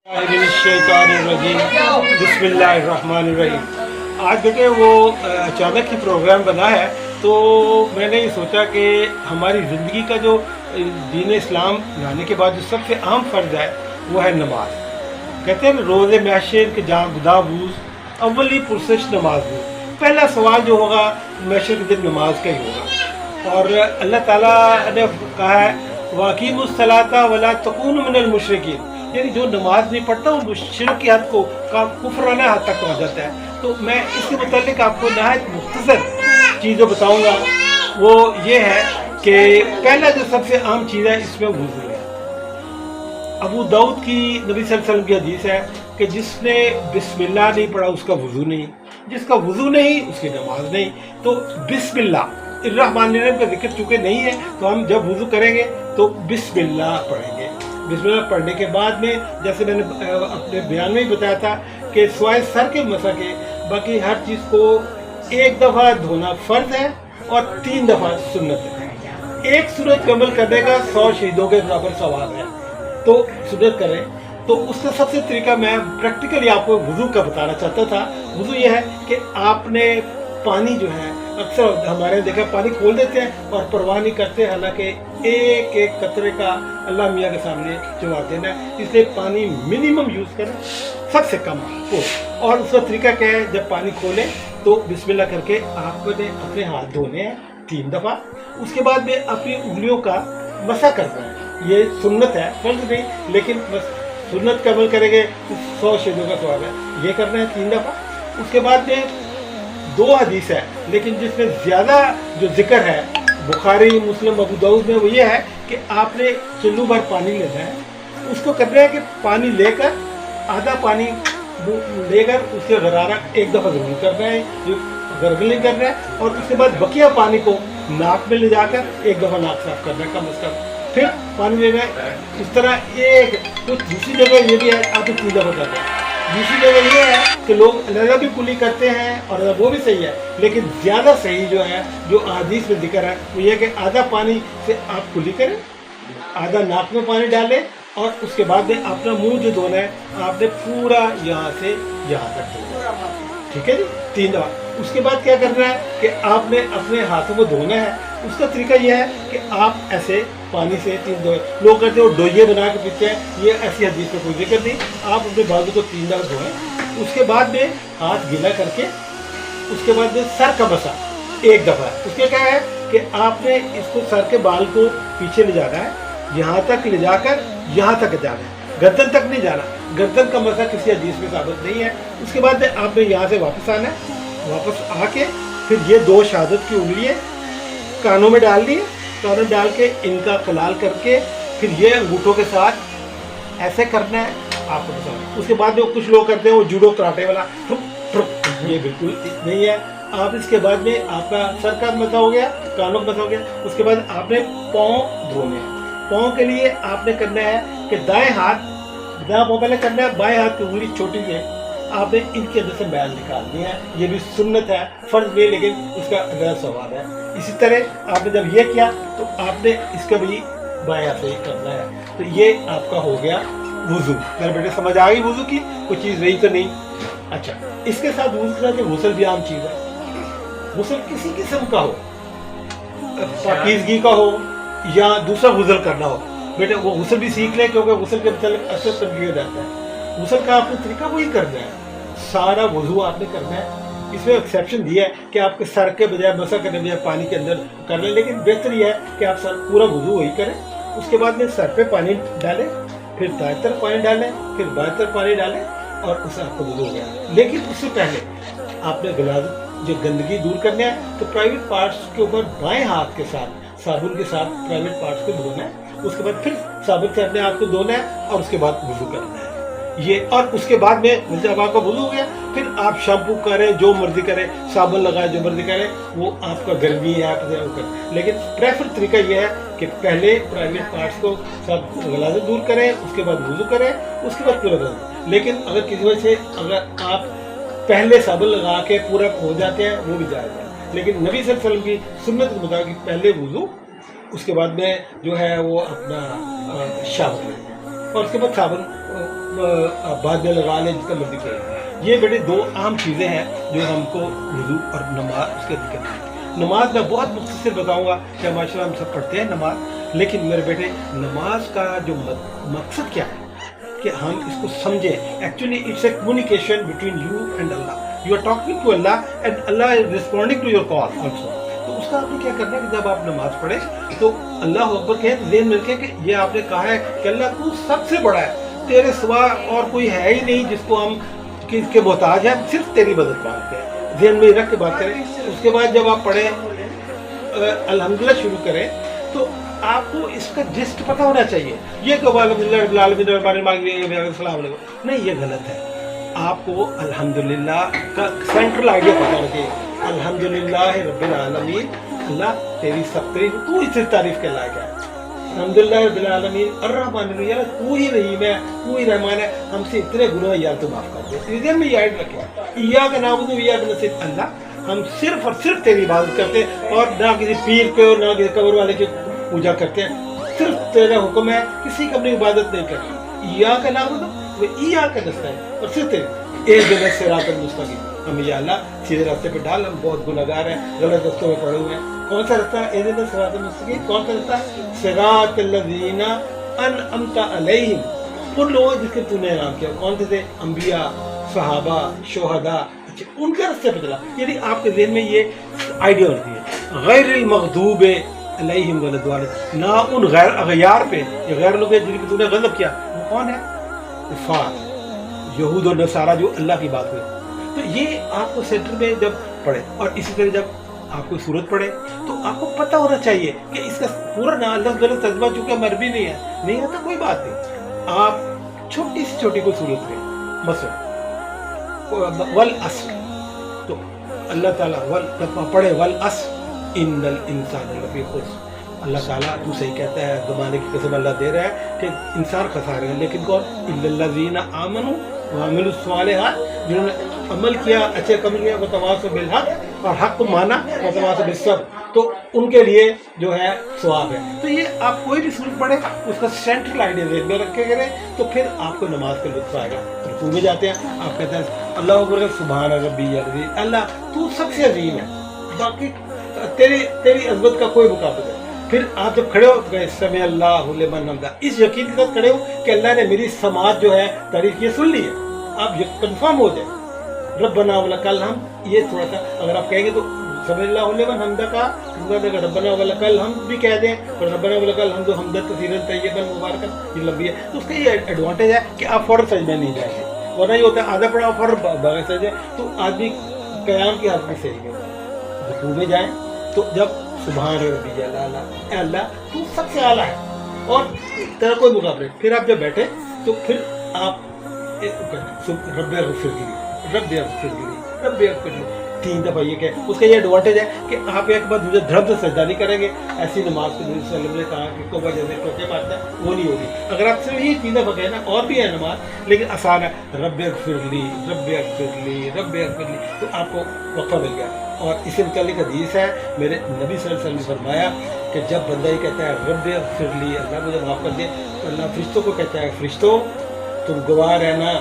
बिस्मिल्लाहिर्रहमानिर्रहीम। आज बेटे वो अचानक ही प्रोग्राम बना है, तो मैंने ये सोचा कि हमारी ज़िंदगी का जो दीन इस्लाम लाने के बाद जो सबसे अहम फ़र्ज़ है वो है नमाज। कहते हैं रोज़े महशर के जहाँ गुदाबूज अव्वली पुरसश नमाज हो। पहला सवाल जो होगा महशर के दिन नमाज का ही होगा। और अल्लाह ताला ने कहा है वाक़ीमुस्सलाता वला तकूनु मिनल मुशरिकीन, यानी जो नमाज नहीं पढ़ता वो मुशरिक की हद को कुफराना हद तक पहुँच जाता है। तो मैं इसके मुतालिक आपको नहायत मुख्तसर चीज़ें बताऊँगा। वो ये है कि पहला जो सबसे अहम चीज़ है इसमें वुज़ू है। अबू दाऊद की नबी सल्लल्लाहु अलैहि वसल्लम की हदीस है कि जिसने बिस्मिल्लाह नहीं पढ़ा उसका वुज़ू नहीं, जिसका वुज़ू नहीं उसकी नमाज नहीं। तो बिस्मिल्लाह रहमान का जिक्र चूँकि नहीं है, तो हम जब वुज़ू करेंगे तो बिस्मिल्लाह पढ़ेंगे। बिस्मिल्लाह पढ़ने के बाद में जैसे मैंने अपने बयान में ही बताया था कि सिवाय सर के मसा के बाकी हर चीज़ को एक दफ़ा धोना फ़र्ज़ है और 3 दफ़ा सुन्नत है। एक सूरत कमल करने का 100 शहीदों के बराबर सवाब है, तो सुन्नत करें। तो उसका सबसे तरीका मैं प्रैक्टिकली आपको वुज़ू का बताना चाहता था। वुज़ू ये है कि आपने पानी जो है अक्सर हमारे देखा पानी खोल देते हैं और परवाह नहीं करते, हालांकि एक एक कतरे का अल्लाह मियाँ के सामने जवाब देना है। इसलिए पानी मिनिमम यूज़ करें, सबसे कम हो। और उसका तरीका क्या है, जब पानी खोलें तो बिस्मिल्लाह करके आपने अपने हाथ धोने हैं 3 दफ़ा। उसके बाद में अपनी उंगलियों का मसा करना है। ये सुन्नत है, फर्ज नहीं, लेकिन बस सुन्नत का अमल करेंगे 100 शहीदों का सवाब है। ये करना है 3 दफ़ा। उसके बाद में 2 हदीस है, लेकिन जिसमें ज़्यादा जो जिक्र है बुखारी मुस्लिम अबू दाऊद में, वो ये है कि आपने चुल्लू भर पानी लेना है। उसको करना है कि पानी लेकर आधा पानी लेकर उसके गरारा एक दफ़ा ज़रूर करना है, जो गर्गलिंग करना है। और उसके बाद बकिया पानी को नाक में ले जाकर एक दफ़ा नाक साफ करना है कम अज़ कम। फिर पानी लेना है। इस तरह एक कुछ दूसरी जगह ये भी है, आप 3 दफ़ा करना है। दूसरी जगह ये है कि लोग अलग भी कुली करते हैं और वो भी सही है, लेकिन ज़्यादा सही जो है, जो हदीस में जिक्र है, वो ये कि आधा पानी से आप कुली करें, आधा नाक में पानी डालें और उसके बाद में अपना मुंह जो धोना है आपने पूरा यहाँ से यहाँ तक धोना है। ठीक है जी, 3 दफ़ा। उसके बाद क्या करना है कि आपने अपने हाथों को धोना है। उसका तरीका यह है कि आप ऐसे पानी से 3 दफ़ा, लोग कहते हैं वो डोइये बना के पीते हैं, ये ऐसी हदीस में कोई जिक्र नहीं। आप अपने बाजू को 3 दफ़ा धोएं। उसके बाद में हाथ गीला करके उसके बाद में सर का मसा 1 दफ़ा। उसके क्या है कि आपने इसको सर के बाल को पीछे ले जाना है, यहाँ तक ले जाकर यहाँ तक जाना है, गर्दन तक नहीं जाना। गर्दन का मसा किसी हदीस में साबित नहीं है। उसके बाद में आपने यहाँ से वापस आना है, वापस आके फिर ये 2 शहादत की उंगलियाँ कानों में डाल दी, कानों में डाल के इनका कलाल करके फिर ये अंगूठों के साथ ऐसे करना है आपको बताओ। उसके बाद जो कुछ लोग करते हैं वो जूडो कराटे वाला ये बिल्कुल नहीं है। आप इसके बाद में आपका सर का मसा हो गया, कानों का मसा हो गया। उसके बाद आपने पाँव धोने हैं। पाँव के लिए आपने करना है कि दाएं पाँव पहले करना है, बाएं हाथ की उंगली छोटी है, आपने इनके अंदर से मैल निकालनी है। ये भी सुन्नत है, फर्ज नहीं, लेकिन उसका गलत सवाल है। इसी तरह आपने जब ये किया तो आपने इसका भी बाएं हाथ से ही करना है। तो ये आपका हो गया वुज़ू। मेरे बेटे समझ आ गई वुज़ू की, कोई चीज़ रही तो नहीं। अच्छा, इसके साथ वुज़ू के साथ गुस्ल भी आम चीज़ है। गुस्ल किसी किस्म का हो, पाकीज़गी का हो या दूसरा गुस्ल करना हो, बेटे वो गुस्ल भी सीख ले, क्योंकि गुस्ल के मतलब असर तब्दील जाता है। गुस्ल का आपने तरीका वही करना है, सारा वुज़ू आपने करना है। इसमें एक्सेप्शन दिया है कि आपके सर के बजाय मसा करने बजाय पानी के अंदर कर लें, लेकिन बेहतर यह है कि आप सर पूरा वुज़ू वही करें। उसके बाद में सर पे पानी डालें, फिर दाएं तरफ पानी डालें, फिर बाएं तरफ पानी डालें और उससे आपका वुज़ू हो गया। लेकिन उससे पहले आपने गलाज जो गंदगी दूर करना है, तो प्राइवेट पार्ट्स के ऊपर बाएँ हाथ के साथ साबुन के साथ प्राइवेट पार्ट्स को धोना है। उसके बाद फिर साबुन से अपने आप को धोना है और उसके बाद वुज़ू करना है ये। और उसके बाद में जब आपका वुज़ू हो गया, फिर आप शैम्पू करें, जो मर्जी करें, साबुन लगाएं, जो मर्जी करें, वो आपका गर्मी है आप करें। लेकिन प्रेफर तरीका ये है कि पहले प्राइवेट पार्ट्स को सब गलाजे दूर करें, उसके बाद वुज़ू करें, उसके बाद पूरा करें। लेकिन अगर किसी वजह से अगर आप पहले साबुन लगा के पूरा हो जाते हैं, वो भी जायज़ है। लेकिन नबी सल्लल्लाहु अलैहि वसल्लम की सुन्नत के मुताबिक पहले वुज़ू, उसके बाद में जो है वो अपना शावर और उसके बाद साबुन बाद में लगा लें, जितना मर्जी करें। ये बेटे दो अहम चीज़ें हैं जो हमको वुज़ू और नमाज उसके दिक्कत है। नमाज मैं बहुत मुख्तसर बताऊंगा कि माशाल्लाह हम सब पढ़ते हैं नमाज, लेकिन मेरे बेटे नमाज का जो मकसद क्या है कि हम इसको समझें। Actually it's a communication between you and Allah. You are talking to Allah and Allah is responding to your call also. तो उसका आपने क्या करना है कि जब आप नमाज पढ़े तो अल्लाह अकबर कहें, ज़हन में रखें कि ये आपने कहा है कि अल्लाह तू सबसे बड़ा है, तेरे सिवा और कोई है ही नहीं जिसको हम किसके मोहताज हैं, सिर्फ तेरी मदद मांगते हैं। ज़हन में रख के बात करें। उसके बाद जब आप पढ़ें अल्हम्दुलिल्लाह शुरू करें तो आपको इसका जिस्ट पता होना चाहिए। ये कब नहीं, ये गलत है। आपको अल्हम्दुलिल्लाह का सेंट्रल आइडिया पता रखिए। अल्हम्दुलिल्लाह रब्बिल आलमीन, अल्लाह तेरी सब तारीफ, तू इस तारीफ के लायक है। अल्हम्दुलिल्लाह रब्बिल आलमीन अर्रहमानिर रहीम, यार तू ही रहीम है, तू ही रहमान है, हमसे इतने गुनाह यार तू माफ कर दे। इधर में याद रखें, इय्याका नअबुदु व इय्याका नस्तईन, अल्लाह हम सिर्फ और सिर्फ तेरी इबादत करते हैं और ना किसी पीर पे और ना किसी कब्र वाले की पूजा करते हैं। सिर्फ तेरा हुक्म है, किसी की अपनी इबादत नहीं करनी। इय्याका नअबुदु व इय्याका नस्तईन, और सिर्फ तेरी इहदिना सिरातल मुस्तकीम, हम या अल्लाह सीधे रास्ते पे डाल, हम बहुत गुनहगार हैं, गलत रास्तों में पड़े हुए हैं। कौन सा रास्ता है? इहदिना सिरातल मुस्तकीम। कौन सा रास्ता है? सिरातल लज़ीना अनअमता अलैहिम, उन लोगों जिसके तूने इनाम किया। कौन से थे? अंबिया, सहाबा, शुहदा, उनके रास्ते पे चला। यदि आपके ज़हन में ये आइडिया होती है, गैरिल मग़दूब अलैहिम वलद्दालिन, ना उन गैर अगयार पे, ये गैर लोग हैं जिनकी तूने गज़ब किया, वो कौन है? कुफ़ार, यहूद और नसारा जो अल्लाह की बात हुई। तो ये आपको सेंटर में जब पढ़े, और इसी तरह जब आपको सूरत पढ़े तो आपको पता होना चाहिए कि इसका पूरा ना लफ्ज़ गलत तर्जुमा, चूँकि मरबी नहीं आता कोई बात नहीं। आप छोटी से छोटी कोई सूरत लें, मसलन वल अस्र, तो अल्लाह ताला वल पढ़े, वल अस्र इन्नल इंसान लफी खुस्र। अल्लाह ताला तू सही कहता है, ज़माने की कसम अल्लाह दे रहा है कि इंसान खसारे हैं, लेकिन कौन? इल्लल्लज़ीना आमनू व अमिलुस सालिहात, जिन्होंने अमल किया, अच्छे काम किया, व तवासौ बिल हक़, और हक़ को माना, व तवासौ बिस सब्र, तो उनके लिए जो है सवाब है। तो ये आप कोई भी सूरत पढ़े उसका सेंट्रल आइडिया ज़हन में रखे करें, तो फिर आपको नमाज का लुत्फ़ आएगा। रुकू में जाते हैं, आप कहते हैं अल्लाह अकबर, सुभान रब्बियल अज़ीम, अल्लाह तू सबसे अजीम है, बाकी तेरी अज़मत का कोई मुकाबला नहीं। फिर आप जब खड़े हो तो कहे समी अल्लाहु लिमन हमिदा, इस यकीन के साथ खड़े हो कि अल्लाह ने मेरी समाज जो है तारीफ ये सुन ली है, आप ये कन्फर्म हो जाए। रब्बना वलकल हम, ये थोड़ा सा अगर आप कहेंगे तो समी अल्लाहु लिमन हमिदा का रब्बना वलकल हम भी कह दें, और रब्बना वलकल हम तो हमदन कसीरन तय्यबन मुबारकन, ये लंबी है। तो उसका ये एडवांटेज है कि आप फौरन सजदे नहीं जाएंगे, वरना ये होता है आधा पड़ा फौरन बगैर सजदे, तो आदमी क़याम की हालत में सही है। रुकू में जाए तो जब सुभान रब्बियल आला, अल्लाह तू सबसे आला है और तेरा कोई मुकाबला नहीं। फिर आप जब बैठे तो फिर आप रब्बे अग़फ़िरली, रब्बे अग़फ़िरली, रब्बे अग़फ़िरली 3 दफ़ा ये कहें। उसका ये एडवांटेज है कि आप एक बार दूसरे धर्म से सजदा नहीं करेंगे। ऐसी नमाज को नबी सल्लल्लाहु अलैहि वसल्लम ने कहा कि को जैसे टोके मारता है वो नहीं होगी। अगर आप सिर्फ ये 3 दफ़ा कहें ना, और भी है नमाज लेकिन आसान है, रब्बे अग़फ़िरली, रब्बे अग़फ़िरली, रब्बे अग़फ़िरली, तो आपको वक़्फ़ा मिल गया। और इसी मुतालिक हदीस है, मेरे नबी सल्लल्लाहु अलैहि वसल्लम ने फरमाया कि जब बंदा ये कहता है रब्बे अग़फ़िरली, अल्लाह मुझे माफ़ कर दे, तो अल्लाह फरिश्तों को कहता है, फरिश्तों तुम गवाह रहना,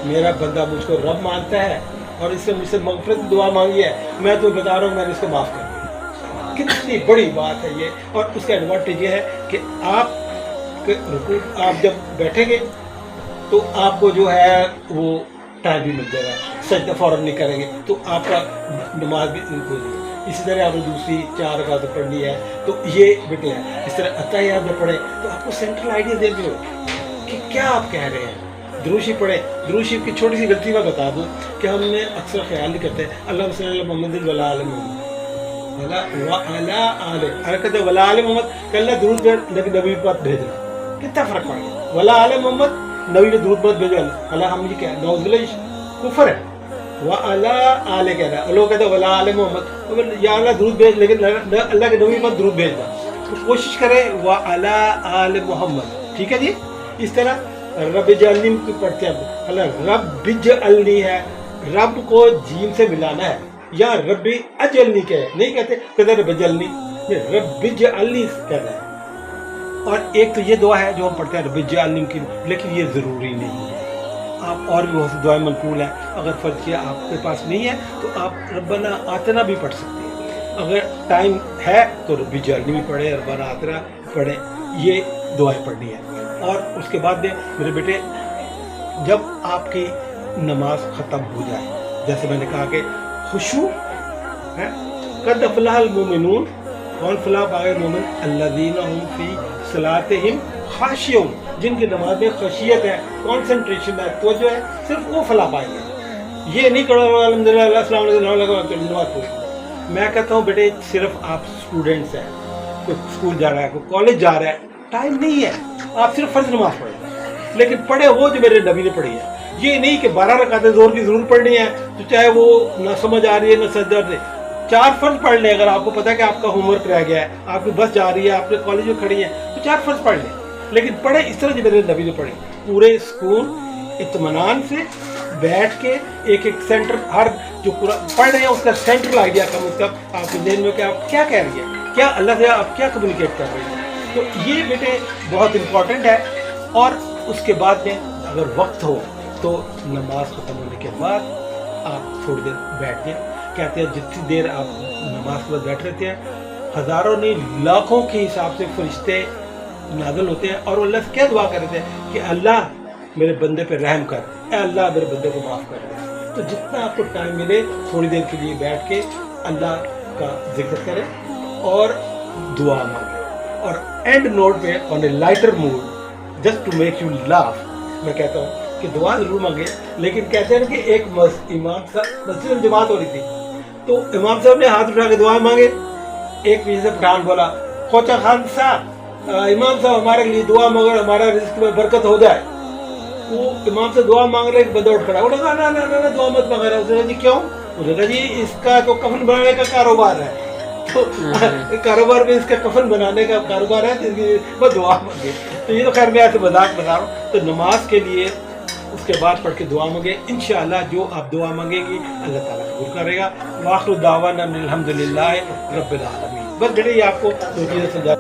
मेरा बंदा मुझको रब मानता है और इससे मुझसे मग़फ़िरत दुआ मांगी है, मैं तो बता रहा हूँ मैंने इसको माफ़ कर दिया। कितनी बड़ी बात है ये। और उसका एडवांटेज ये है कि आप जब बैठेंगे तो आपको जो है वो टाइम भी मिल जाएगा, सजदा फ़ौरन नहीं करेंगे तो आपका नमाज भी नहीं। इसी तरह आपने दूसरी 4 रकात पढ़नी है तो ये बेटे है। इस तरह अत्तहियात जब पढ़े तो आपको सेंट्रल आइडिया दे दो कि क्या आप कह रहे हैं। दुरूशी पढ़े, दुरूशी की छोटी सी गलती मैं बता दूं कि हमने अक्सर ख्याल नहीं करते अल्लाह सल्लल्लाहु मोहम्मद वला आले मोहम्मद वला आले, अगर कहते वला आले मोहम्मद, कल्ला दुरूद नबी पर भेजना, कितना फ़र्क पड़ गया। वला आले मोहम्मद, नबी ने दुरूद पर भेजा, अल्लाह हम ये क्या नौज़ुबिल्लाह कुफर है। व अला आले कह रहा है, लोग कहते हैं वला आले मोहम्मद, या अल्लाह दुरूद भेज, लेकिन अल्लाह के नबी पर दुरूद भेजना। तो कोशिश करें व अला आले मोहम्मद, ठीक है जी। इस तरह रब जअलनी की पढ़ते हैं, अल्लाह रब जअलनी है, रब को जीम से मिलाना है, या रब अजलनी के नहीं कहते रब जअलनी, रब जअलनी कहते हैं। और एक तो ये दुआ है जो हम पढ़ते हैं रब जअलनी की, लेकिन ये ज़रूरी नहीं है। آپ اور بھی بہت سی دعائیں منقول ہیں. اگر فرض کیا آپ کے پاس نہیں ہے تو آپ ربنا آتنا بھی پڑھ سکتے ہیں. اگر ٹائم ہے تو ربی جعلنی بھی پڑھیں, ربنا آتنا پڑھیں. یہ دعائیں پڑھنی ہے. اور اس کے بعد میں میرے بیٹے, جب آپ کی نماز ختم ہو جائے, جیسے میں نے کہا کہ خشوع ہے, قد افلح المومنون, کون فلاح پائے مومن, الذین هم فی صلاتہم خاشعون, جن کی نماز میں خشیت ہے, کانسنٹریشن ہے, توجہ ہے, صرف وہ فلاح پائیں گے. یہ نہیں کرو الحمدللہ السلام علیکم نماز پوری. میں کہتا ہوں بیٹے صرف آپ اسٹوڈنٹس ہیں, کوئی اسکول جا رہا ہے, کوئی کالج جا رہا ہے, ٹائم نہیں ہے, آپ صرف فرض نماز پڑھیں, لیکن پڑھے وہ جو میرے نبی نے پڑھی ہے. یہ نہیں کہ 12 رکعتیں زور کی ضرور پڑھنی ہے, تو چاہے وہ نہ سمجھ آ رہی ہے نہ سجدہ دے, 4 فرض پڑھ لیں. اگر آپ کو پتا ہے کہ آپ کا ہوم ورک رہ گیا ہے, آپ کی بس جا رہی ہے, آپ نے کالج میں کھڑی ہیں, تو 4 فرض پڑھ لیں, لیکن پڑھے اس طرح جو میرے نبی نے پڑھی, پورے سکون اطمینان سے بیٹھ کے ایک ایک سینٹر, ہر جو پڑھ رہے ہیں اس کا سینٹر لا دیا کم از کم آپ کے ذہن میں کہ آپ کیا کہہ رہی ہیں, کیا اللہ سے آپ کیا کمیونیکیٹ کر رہے ہیں. تو یہ بیٹے بہت امپورٹنٹ ہے. اور اس کے بعد میں اگر وقت ہو تو نماز ختم ہونے کے بعد آپ تھوڑی دیر بیٹھ جائیں. کہتے ہیں جتنی دیر آپ نماز کے بعد بیٹھ رہتے ہیں, ہزاروں نہیں لاکھوں کے حساب سے فرشتے نازل ہوتے ہیں, اور وہ اللہ سے کیا دعا کرتے ہیں کہ اللہ میرے بندے پہ رحم کر, اے اللہ میرے بندے کو معاف کر دے. تو جتنا آپ کو ٹائم ملے تھوڑی دیر کے لیے بیٹھ کے اللہ کا ذکر کریں اور دعا مانگیں. اور اینڈ نوٹ پہ on a lighter mood, just to make you laugh, میں کہتا ہوں کہ دعا ضرور مانگے, لیکن کہتے ہیں کہ ایک امام صاحب مسجد میں جماعت ہو رہی تھی, تو امام صاحب نے ہاتھ اٹھا کے دعا مانگے. ایک پیچھے سے پٹھان بولا, خوچا خان صاحب امام صاحب ہمارے لیے دعا مانگو, ہمارا رزق میں برکت ہو جائے. وہ امام سے دعا مانگ رہے, ایک بندہ اٹھ کھڑا, انہوں نے کہا نا دعا مت مانگ رہا. اس نے کہا جی کیوں؟ انہوں نے کہا جی اس کا تو کفن بنانے کا کاروبار ہے, تو کاروبار میں اس کا کفن بنانے کا کاروبار ہے, اس کی بس دعا مانگے. تو یہ تو خیر میں ایسے مذاق بتا رہا ہوں. تو نماز کے لیے اس کے بعد پڑھ کے دعا مانگے, انشاءاللہ جو آپ دعا مانگے گی اللہ تعالیٰ قبول کرے گا. وآخر دعوانا الحمدللہ رب العالمین. بس بیٹے یہ آپ کو دو چیزیں سمجھا.